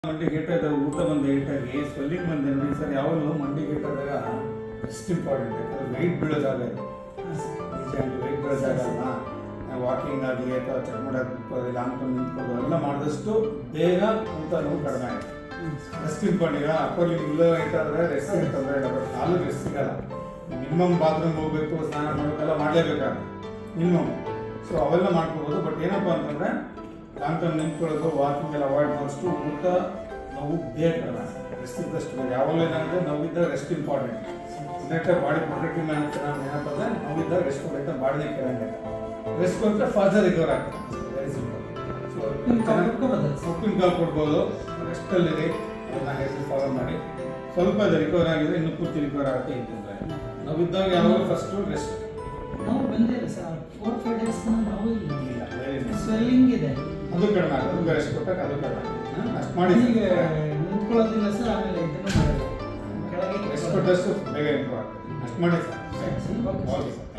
ಮಂಡಿ ಗೇಟ್ ಆದಾಗ ಊಟ ಬಂದ ಏಟಾಗಿ ಸ್ವೆಲ್ಲಿಂಗ್ ಬಂದೆ ನೋಡಿ ಸರ್. ಯಾವಾಗಲೂ ಮಂಡಿ ಗೇಟ್ ಆದಾಗ ಎಷ್ಟು ಇಂಪಾರ್ಟೆಂಟ್ ಯಾಕಂದ್ರೆ ವೆಯ್ಟ್ ಬೀಳೋದಾಗ ವೆಯ್ಟ್ ಬೀಳೋದಾಗಲ್ಲ. ವಾಕಿಂಗ್ ಆಗಲಿ ಅಥವಾ ಚೆಕ್ ಮಾಡೋದು ಲಾಂಗ್ ಟರ್ಮ್ ನಿಂತ್ಕೊಳ್ಳೋದು ಎಲ್ಲ ಮಾಡಿದಷ್ಟು ಬೇಗ ಊಟ ನೋವು ಕಡಿಮೆ ಆಗುತ್ತೆ. Rest important. ಈಗ ಅಪ್ಪಲ್ಲಿ ಇಲ್ಲೋ ಏಟಾದರೆ ರೆಸ್ಟ್ ತೊಂದರೆ ಇಲ್ಲ, ಬಟ್ ಕಾಲು ರೆಸ್ಟ್ ಸಿಗಲ್ಲ. ಮಿನಿಮಮ್ ಬಾತ್ರೂಮ್ ಹೋಗಬೇಕು, ಸ್ನಾನ ಮಾಡಬೇಕೆಲ್ಲ ಮಾಡಲೇಬೇಕಾಗುತ್ತೆ ಮಿನಿಮಮ್. ಸೊ ಅವೆಲ್ಲ ಮಾಡ್ಕೋಬೋದು. ಬಟ್ ಏನಪ್ಪ ಅಂತಂದರೆ ಲಾಂಗ್ ಟರ್ಮ್ ನಿಂತ್ಕೊಳ್ಳೋದು, ವಾಕಿಂಗ್ ಎಲ್ಲ ಅವಾಯ್ಡ್ ಮಾಡಿದಷ್ಟು ಊಟ ನೋವು ಬೇಗ ಕಡಿಮೆ. ರೆಸ್ಟ್ ಇದ್ದಷ್ಟು ಬೇಗ. ಯಾವಾಗಲೂ ಏನಾಗುತ್ತೆ ನೋವಿದ್ದಾಗ rest important. Next body protective manage ಏನಪ್ಪ ಅಂದರೆ ನೋವಿದ್ದಾಗ ರೆಸ್ಟ್ ಕೊಡುತ್ತೆ, ಬಾಡಿನೇ ಕೆಳಗೆ ರೆಸ್ಟ್ ಕೊಟ್ಟರೆ ಫಾಸ್ಟಾಗಿ ರಿಕವರ್ ಆಗ್ತದೆ. Very simple. ಸೊ ಉಪ್ಪಿನ ಕಾಲು ಕೊಡ್ಬೋದು, ರೆಸ್ಟಲ್ಲಿದೆ, ಅದನ್ನು ಹೆಸರು ಫಾಲೋ ಮಾಡಿ. ಸ್ವಲ್ಪ ಅದು ರಿಕವರ್ ಆಗಿದೆ, ಇನ್ನೂ ಪೂರ್ತಿ ರಿಕವರ್ ಆಗುತ್ತೆ. ಇದ್ದರೆ ನೋವಿದ್ದಾಗ ಯಾವಾಗ ಫಸ್ಟು ರೆಸ್ಟ್. ನಾವು ಬಂದಿಲ್ಲ ಸರ್ 4-5 ಡೇಸ್ ನಾವು ಇಲ್ಲ ಸ್ವೆಲ್ಲಿಂಗ್ ಇದೆ, ಅದು ಕಡಿಮೆ ಆಗುತ್ತೆ. ಅದು ರೆಸ್ಟ್ ಕೊಟ್ಟಾಗ ಅದು ಕಡಿಮೆ ಆಗುತ್ತೆ. ಅಷ್ಟು ಮಾಡಿ ಈಗ ನಿಂತ್ಕೊಳ್ಳೋದಿಲ್ಲ ಸರ್. ಆಮೇಲೆ ಇದನ್ನು ಮಾಡಲ್ಲ, ಕೆಳಗೆ ರೆಸ್ಟ್ ಕೊಟ್ಟಷ್ಟು ಬೇಗ ಇಂಪ್ರೂವ್ ಆಗ್ತದೆ. ಅಷ್ಟು ಮಾಡಿ ಸರ್. Okay sir.